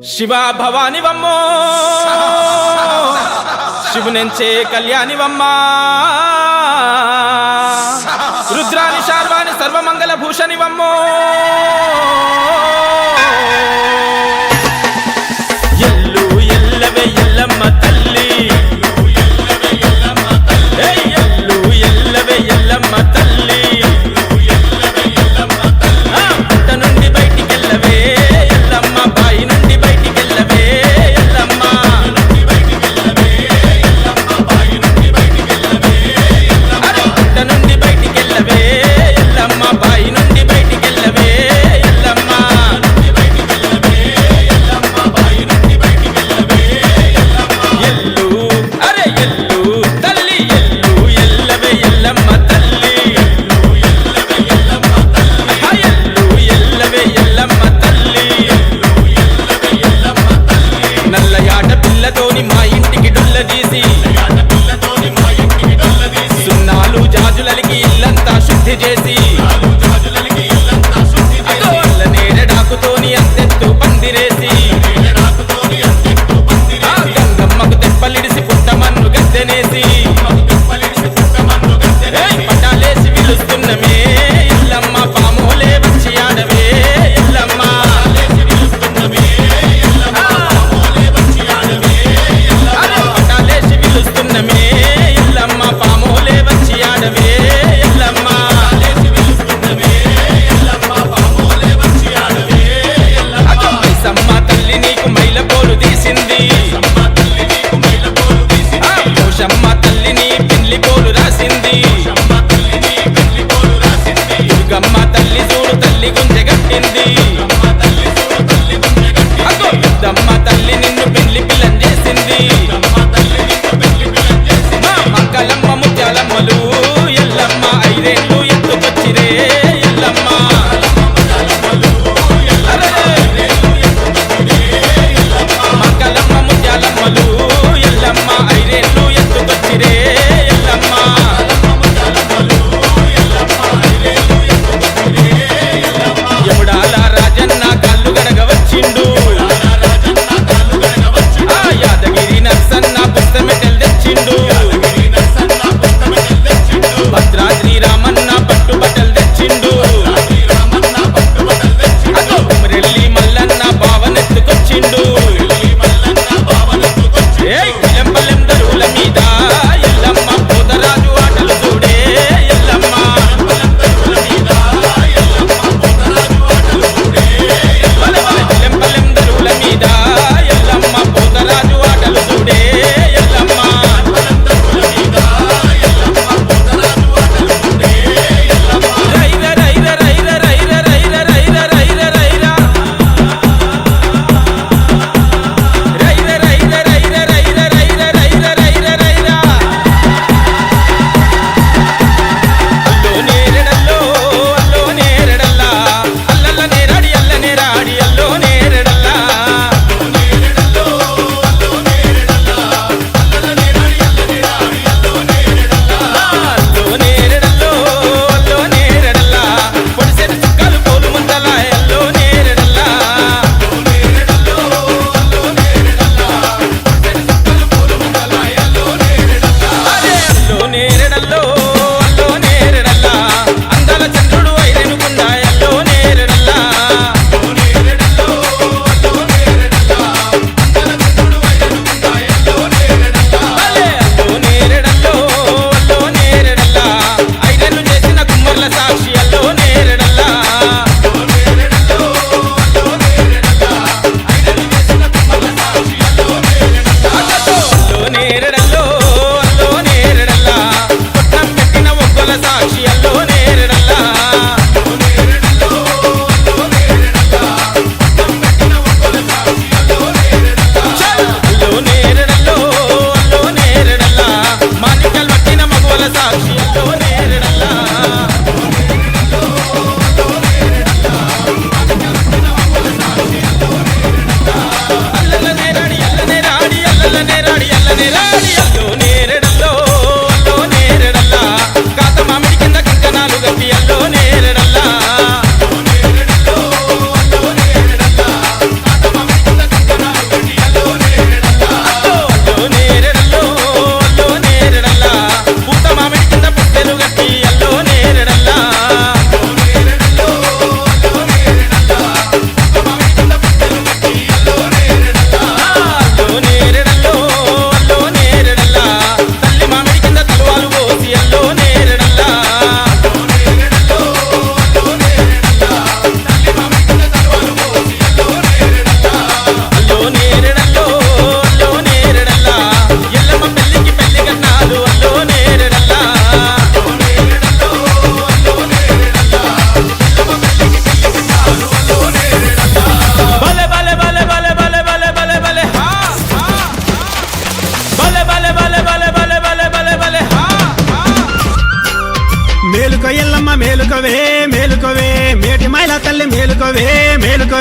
శివ భవానివమ్మో శివునెంచే కళ్యాణివమ్మ రుద్రాని శార్వాణి సర్వమంగళ భూషణివమ్మో ఎల్లు ఎల్లవే ఎల్లమ్మ తల్లి ఎల్లు ఎల్లవే ఎల్లమ్మ తల్లి పుట్ట నుండి బయటికెళ్ళవే ఎల్లమ్మ బాయి నుండి బయటికెళ్ళవే ఎల్లమ్మ పుట్ట నుండి బయటికెళ్ళవే ఎల్లమ్మ బాయి నుండి బయటికెళ్ళవే ఎల్లమ్మ ఎల్లు అరే ఎల్లు తల్లి ఎల్లు ఎల్లవే ఎల్లమ్మ తల్లి ఎల్లు ఎల్లవే ఎల్లమ్మ తల్లి నల్లయాట పిల్లతోని మా ఇంటికి డొల్ల తీసి సున్నాలు జాజులకి ఇల్లంతా శుద్ధి చేసి నేరడాకుతోని అంతెత్తు పందిరేసి గంగమ్మకు తెప్పలిడిసి పుట్టమన్ను గద్దెనేసి పటాలేసి పిలుస్తున్నమే ఎల్లమ్మ పామోలే వచ్చి ఆడవే ఎల్లమ్మ పటాలేసి పిలుస్తున్నమే ఎల్లమ్మ పామోలే వచ్చి ఆడవే ఎల్లమ్మ మైసమ్మ తల్లి నీకు మైల పోలు తీసింది మోషమ్మ తల్లిని పిల్లి పోలు రాసింది దుర్గమ్మ తల్లి చూడు తల్లి గుంజెగట్టింది అగో పెద్దమ్మ తల్లి నిన్ను పెళ్లి పిల్లం చేసింది మా మంగళమ్మ ముత్యాలమ్మలు ఎల్లమ్మ ఐదేళ్ళు ఎత్తుకొచ్చిరే ఎల్లమ్మ మంగళమ్మ ముత్యాలమ్మలు ఎల్లమ్మ ఐదేళ్ళు ఎత్తుకొచ్చిరే ఎల్లమ్మ యముడాల రాజ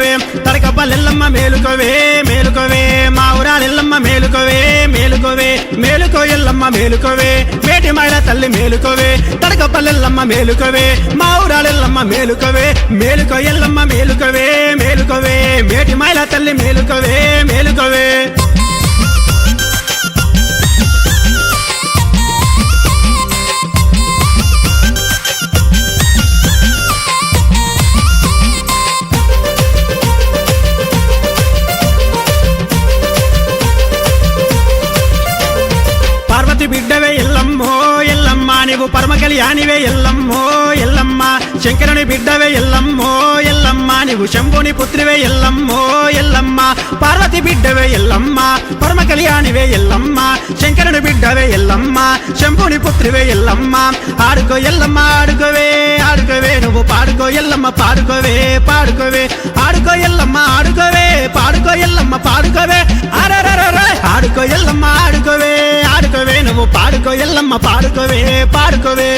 మేలుకోవే తడకపల్లెల్లమ్మ మేలుకోవే మేలుకోవే మా ఊరాలెల్లమ్మ మేలుకోవే మేలుకోవే మేలుకో ఎల్లమ్మ మేలుకోవే మేటి మైల తల్లి మేలుకోవే తడకపల్లెల్లమ్మ మేలుకోవే మా ఊరాలెల్లమ్మ మేలుకోవే మేలుకో ఎల్లమ్మ మేలుకోవే మేలుకోవే మేటి మైల తల్లి మేలుకోవే మేలుకోవే పార్వతి బిడ్డవే ఎల్లమ్మో ఎల్లమ్మ నీవు పరమ కళ్యాణివే ఎల్లమ్మో ఎల్లమ్మ శంకరుని బిడ్డవే ఎల్లమ్మో ఎల్లమ్మ నీవు శంభుని పుత్రివే ఎల్లమ్మో ఎల్లమ్మ పార్వతి బిడ్డవే ఎల్లమ్మ పరమ కళ్యాణివే ఎల్లమ్మ శంకరుని బిడ్డవే ఎల్లమ్మ శంభుని పుత్రివే ఎల్లమ్మ ఆడుకో ఎల్లమ్మ ఆడుకోవే ఆడుకోవే నువ్వు పాడుకో ఎల్లమ్మ పాడుకోవే పాడుకోవే ఆడుకో ఎల్లమ్మ ఆడుకోవే పాడుకో ఎల్లమ్మ పాడుకోవే అరరరరే ఆడుకో ఎల్లమ్మ ఆడుకోవే ఆడుకోవే నువ్వు పాడుకో ఎల్లమ్మ పాడుకోవే పాడుకోవే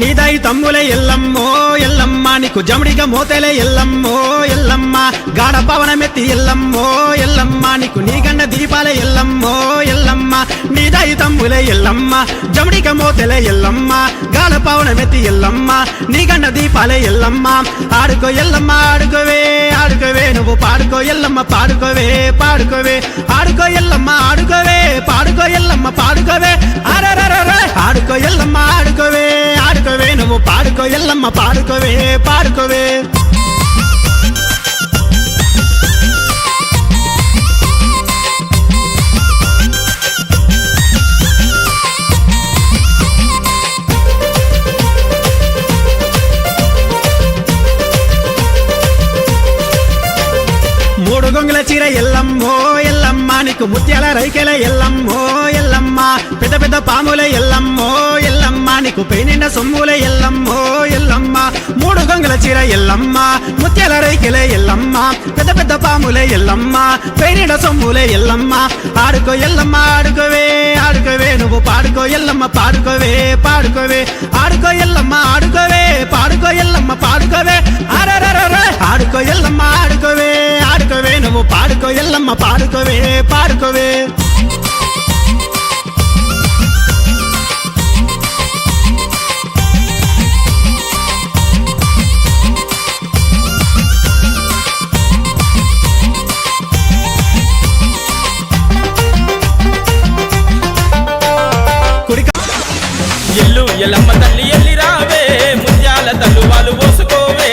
నీదాయి తమ్ములే ఎల్లమ్మో ఎల్లమ్మ నీకు జమడిగా మోతలే ఎల్లమ్మో ఎల్లమ్మ గాఢ పవనమెత్తి ఎల్లమ్మో ఎల్లమ్మ నీకు నీగండ దీపాలే ఎల్లమ్మో ఎల్లమ్మ నీదాయి తమ్ములే ఎల్లమ్మ జమడిగా మోతలే ఎల్లమ్మ గాఢ పవనమెత్తి ఎల్లమ్మ నీగండ దీపాలే ఎల్లమ్మ ఆడుకో ఎల్లమ్మ ఆడుకోవే ఆడుకోవే నువ్వు పాడుకో ఎల్లమ్మ పాడుకోవే పాడుకోవే ఆడుకో ఎల్లమ్మ ఆడుకోవే పాడుకో ఎల్లమ్మ పాడుకోవే అరరరరే ఆడుకో ఎల్లమ్మ ఆడుకోవే ఆడుకోవే నువ్వు పాడుకో ఎల్లమ్మ పాడుకోవే పాడుకోవే మూడు గొంగుల చీర ఎల్లమ్మో ఎల్లమ్మ నీకు ముత్యాల రైకెల ఎల్లమ్మో ఎల్లమ్మ పెద్ద పెద్ద పాముల ఎల్లమ్మో ఎల్లమ్మ నీకు పెయినిండ సొమ్ముల ఎల్లమ్మో ఎల్లమ్మ మూడు గొంగుల చీర ఎల్లమ్మ ముత్యాల రైకెల ఎల్లమ్మ పెద్ద పెద్ద పాముల ఎల్లమ్మ పెయినిండ సొమ్ముల ఎల్లమ్మ ఆడుకో ఎల్లమ్మ ఆడుకోవే ఆడుకోవే నువ్వు పాడుకో ఎల్లమ్మ పాడుకోవే పాడుకోవే ఆడుకో ఎల్లమ్మ ఆడుకోవే పాడుకో ఎల్లమ్మ పాడుకోవే అరరరరే ఆడుకో ఎల్లమ్మ ఆడుకోవే ఆడుకోవే నువ్వు పాడుకో ఎల్లమ్మ పాడుకోవే పాడుకోవే ఎల్లు ఎల్లమ్మ తల్లి ఎల్లి రావే ముత్యాల తల్లువాలు పోసుకోవే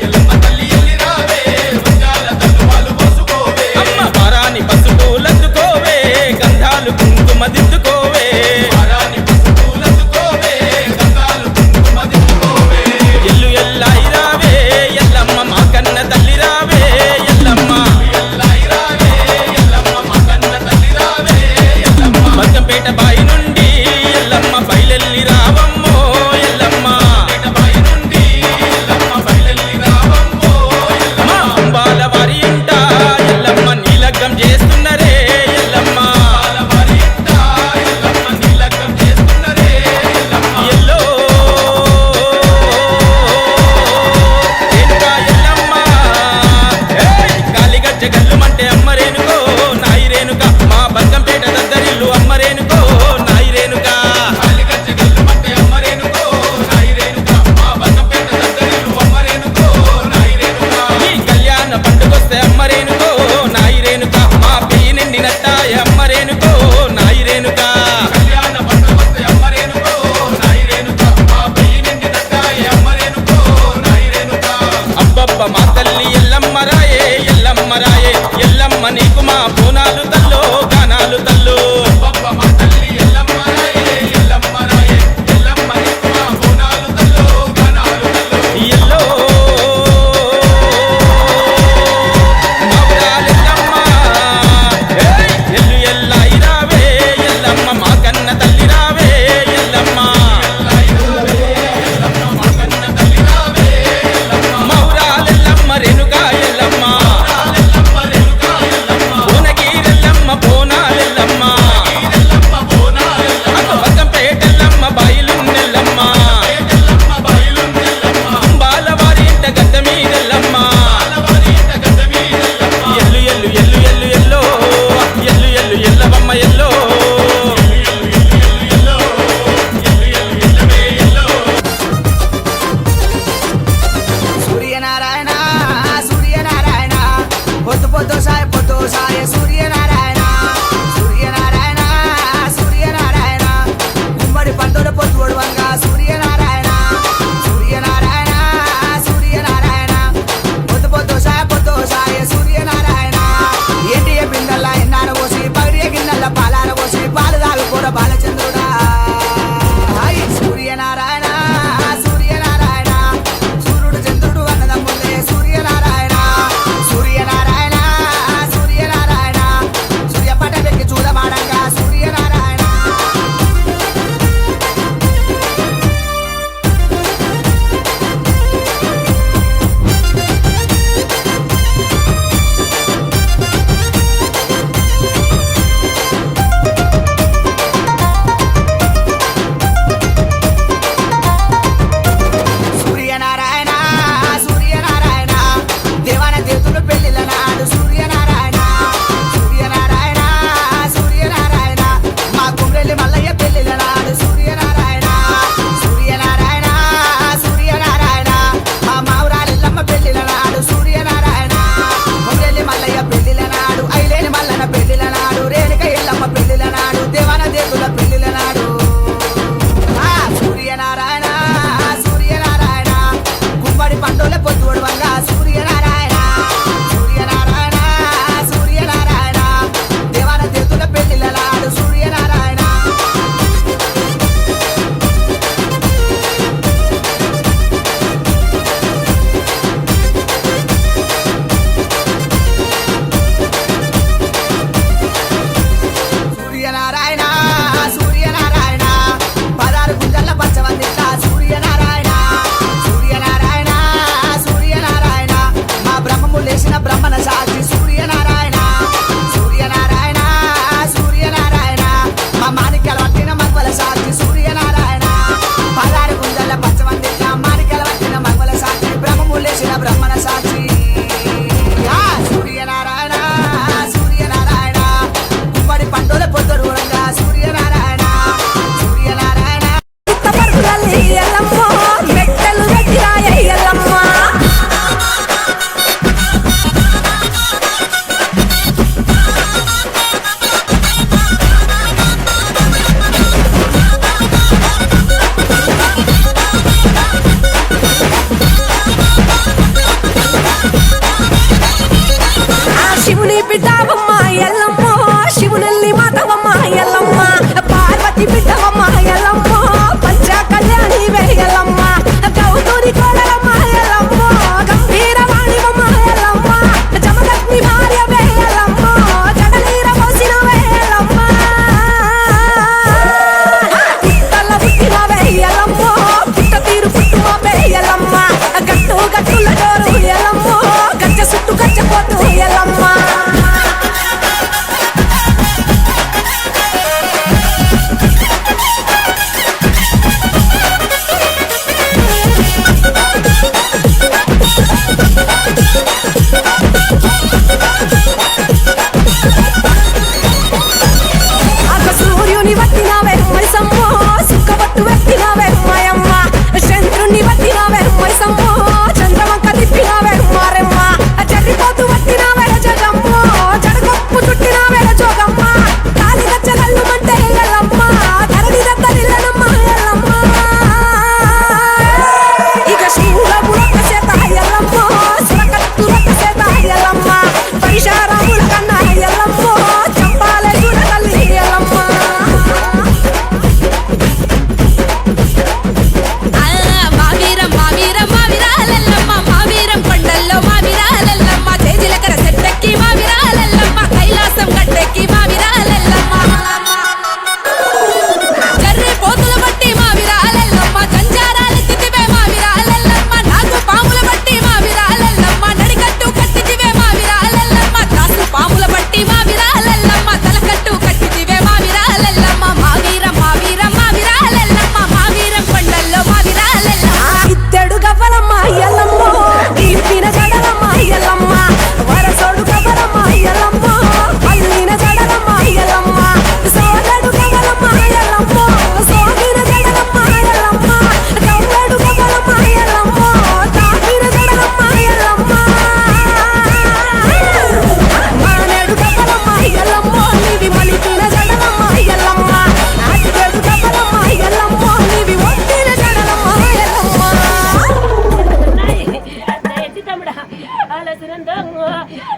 ఎల్లమ్మ తల్లి ఎల్లి రావే ముత్యాల తల్లువాలు పోసుకోవే అమ్మ వారాని పసుపులందుకోవే గంధాలు కుంకుమ దిద్దుకోవే వారాని పసుపులందుకోవే గంధాలు కుంకుమ దిద్దుకోవే ఎల్లు ఎల్లాయి రావే ఎల్లమ్మ మా కన్న తల్లి రావే ఎల్లమ్మ ఎల్లాయి రావే ఎల్లమ్మ మా కన్న తల్లి రావే ఎల్లమ్మ బగ్గంపేట బాయి నుండి ఎల్లమ్మ బయలెల్లి రావమ్మో ఎల్లమ్మ బాయి నుండి ఎల్లమ్మ బయలెల్లి రావమ్మో ఎల్లమ్మ అంబాల వారి ఇంట ఎల్లమ్మ నీలగ్గం చేస్తున్నరే ఎల్లమ్మ వారి ఇంట ఎల్లమ్మ నీలగ్గం చేస్తున్నరే ఎల్లమ్మ ఎల్లో రేణుకా ఎల్లమ్మ ఏయ్ కాలిగజ్జ గల్లుమంటే అమ్మ రేణుకో నాయి రేణుక మా బగ్గంపేట దగ్గరిల్లు అమ్మ రేణుకో నాయి రేణుక పండుగొస్తే అమ్మ రేణుకో నాయి రేణుక మా పెయ్యి నిండినట్టాయ అమ్మ రేణుకో నాయి రేణుక కళ్యాణ పండుగొస్తే అమ్మ రేణుకో నాయి రేణుక మా పెయ్యి నిండినట్టాయ అమ్మ రేణుకో నాయి రేణుక అబ్బబ్బ మా తల్లి ఎల్లమ్మ రాయే ఎల్లమ్మ రాయే ఎల్లమ్మ నీకు మా బోనాలు తల్లో గానాలు తల్లు అబ్బబ్బ మా తల్లి ఎల్లమ్మ రాయే ఎల్లమ్మ రాయే ఎల్లమ్మ నీకు మా బోనాలు తల్లో గానాలు తల్లు ఎల్లో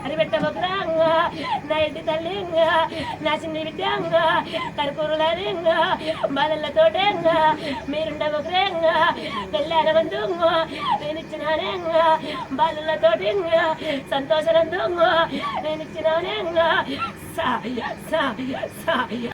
అని పెట్టబోకురా నా ఇంటి తల్లి నా చిన్ని బిడ్డ కరుకూరులని బాలలతోటే మీరుండబోకురే పెళ్ళానబంధు నేను ఇచ్చినానే బాలలతోటి సంతోషనందు నేను ఇచ్చినానే